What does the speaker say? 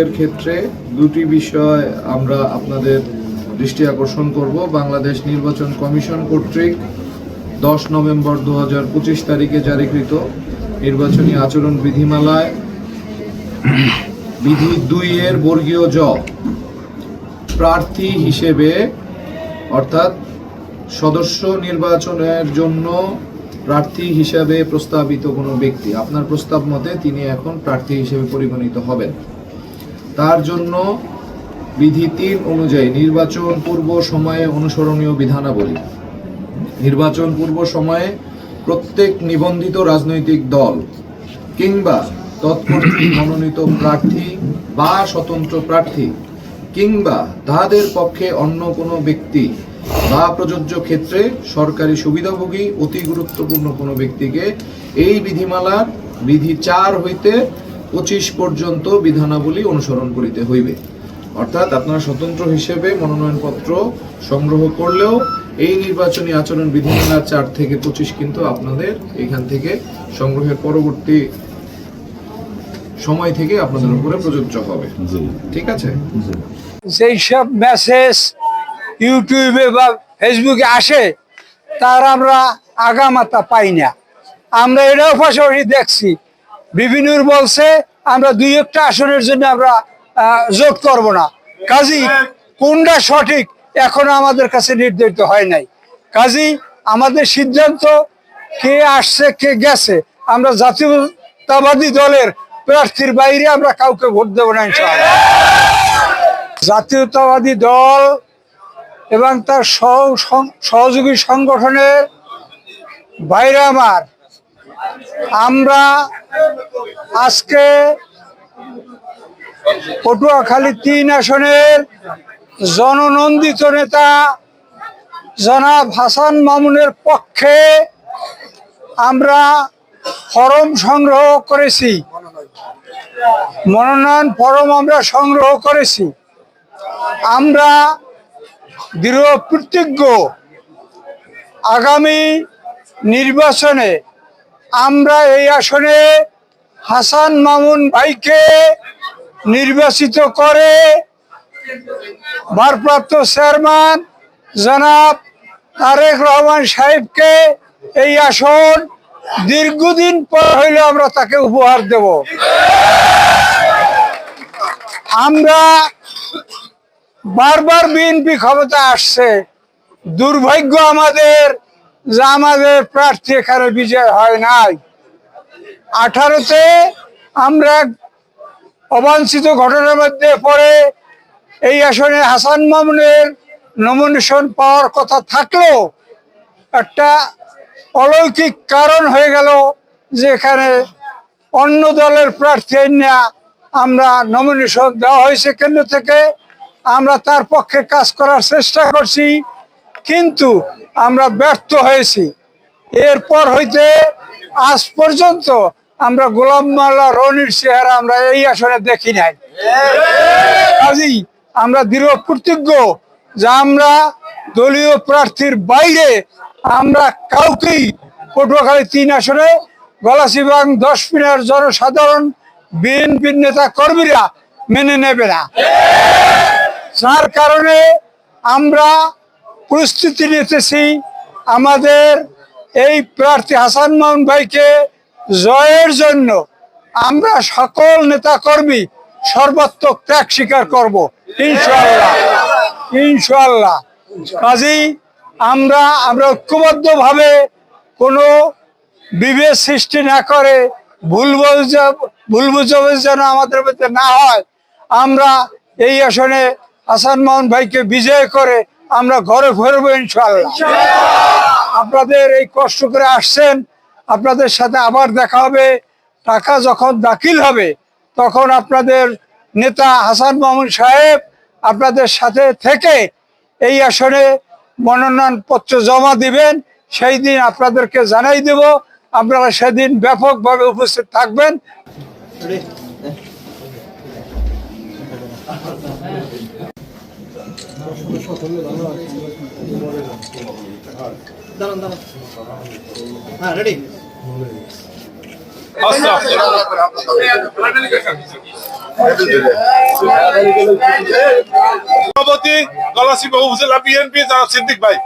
এর ক্ষেত্রে দুটি বিষয় আমরা আপনাদের দৃষ্টি আকর্ষণ করব। বাংলাদেশ নির্বাচন কমিশন কর্তৃক 10 নভেম্বর 2025 তারিখে জারিকৃত নির্বাচনী আচরণ বিধিমালায় বিধি 2 এর বর্গীয় জ প্রার্থী হিসেবে অর্থাৎ সদস্য নির্বাচনের জন্য প্রার্থী হিসাবে প্রস্তাবিত কোনো ব্যক্তি, আপনার প্রস্তাব মতে তিনি এখন প্রার্থী হিসেবে পরিগণিত হবেন। তার জন্য বিধি 3 অনুযায়ী নির্বাচন পূর্ব সময়ে অনুসরণীয় বিধানাবলী। নির্বাচন পূর্ব সময়ে প্রত্যেক নিবন্ধিত রাজনৈতিক দল কিংবা তৎকর্তৃক মনোনীত প্রার্থী বা স্বতন্ত্র প্রার্থী কিংবা তাহাদের পক্ষে অন্য কোনো ব্যক্তি বা প্রযোজ্য ক্ষেত্রে সরকারি সুবিধাভোগী অতি গুরুত্বপূর্ণ কোনো ব্যক্তিকে এই বিধিমালার বিধি 4 হইতে 25 পর্যন্ত বিধানাবলী অনুসরণ করিতে হইবে। অর্থাৎ আপনারা স্বতন্ত্র হিসেবে মনোনয়নপত্র সংগ্রহ করলেও এই নির্বাচনী আচরণ বিধিমালা 4 থেকে 25 কিন্তু আপনাদের এখান থেকে সংগ্রহের পরবর্তী সময় থেকে আপনাদের উপরে প্রযোজ্য হবে। ঠিক আছে? যেই সব মেসেজ ইউটিউবে বা ফেসবুকে আসে তার আমরা আগামাতা পাই না। আমরা এটাও পাশাপাশি দেখছি বিভিন্ন বলছে আমরা 2-1টা আসনের জন্য আমরা জোট করব না। কাজী কোনটা সঠিক এখনো আমাদের কাছে নির্ধারিত হয় নাই। কাজী আমাদের সিদ্ধান্ত কে আসছে কে গেছে, আমরা জাতীয়তাবাদী দলের প্রার্থীর বাইরে আমরা কাউকে ভোট দেব না ইনশাআল্লাহ। জাতীয়তাবাদী দল এবং তার সহযোগী সংগঠনের বাইরে আমরা আজকে পটুয়াখালী 3 আসনের জননন্দিত নেতা জনাব হাসান মামুনের পক্ষে আমরা ফরম সংগ্রহ করেছি, মনোনয়ন ফরম আমরা সংগ্রহ করেছি। আমরা দৃঢ় প্রতিজ্ঞ আগামী নির্বাচনে আমরা এই আসনে হাসান মামুন ভাইকে নির্বাচিত করে ভারপ্রাপ্ত চেয়ারম্যান জনাব তারেক রহমান সাহেবকে এই আসন দীর্ঘদিন পর হইলে আমরা তাকে উপহার দেব। আমরা বারবার বিএনপি ক্ষমতা আসছে, দুর্ভাগ্য আমাদের যে আমাদের প্রার্থী এখানে বিজয় হয় নাই। 18-তে আমরা অবাঞ্ছিত ঘটনার মধ্যে পড়ে এই আসনে হাসান মামুনের নমিনেশন পাওয়ার কথা থাকলেও একটা অলৌকিক কারণ হয়ে গেল যে এখানে অন্য দলের প্রার্থী না আমরা নমিনেশন দেওয়া হয়েছে কেন্দ্র থেকে। আমরা তার পক্ষে কাজ করার চেষ্টা করছি কিন্তু আমরা ব্যর্থ হয়েছি। এরপর হইতে আজ পর্যন্ত আমরা গোলাম মোল্লা রনির চেহারা আমরা এই আসনে দেখি নাই। কাজেই আমরা দৃঢ় প্রতিজ্ঞ যে আমরা দলীয় প্রার্থীর বাইরে আমরা কাউকেই পটুয়াখালী 3 আসনে গলাচিবাং 10 মিনার জনসাধারণ বিএনপির নেতা কর্মীরা মেনে নেবে না। যার কারণে আমরা প্রস্তুতি নিতেছি আমাদের এই প্রার্থী হাসান মামুন ভাইকে জয়ের জন্য আমরা সকল নেতা কর্মী সর্বাত্মক ত্যাগ স্বীকার করব ইনশাআল্লাহ ইনশাআল্লাহ। কাজেই আমরা ঐক্যবদ্ধভাবে কোনো বিভেদ সৃষ্টি না করে ভুল বুঝাবুঝি যেন আমাদের মধ্যে না হয়, আমরা এই আসনে হাসান মামুন ভাইকে বিজয় করে আমরা ঘরে ফিরবো ইনশাআল্লাহ। আপনাদের এই কষ্ট করে আসছেন, আপনাদের সাথে আবার দেখা হবে। টাকা যখন দাখিল হবে তখন আপনাদের নেতা হাসান মামুন সাহেব আপনাদের সাথে থেকে এই আসনে মনোনয়নপত্র জমা দিবেন। সেই দিন আপনাদেরকে জানাই দেব, আপনারা সেদিন ব্যাপকভাবে উপস্থিত থাকবেন। রেডি সভাপতি গলাচিপা উপজেলা বিএনপি সিদ্দিক ভাই।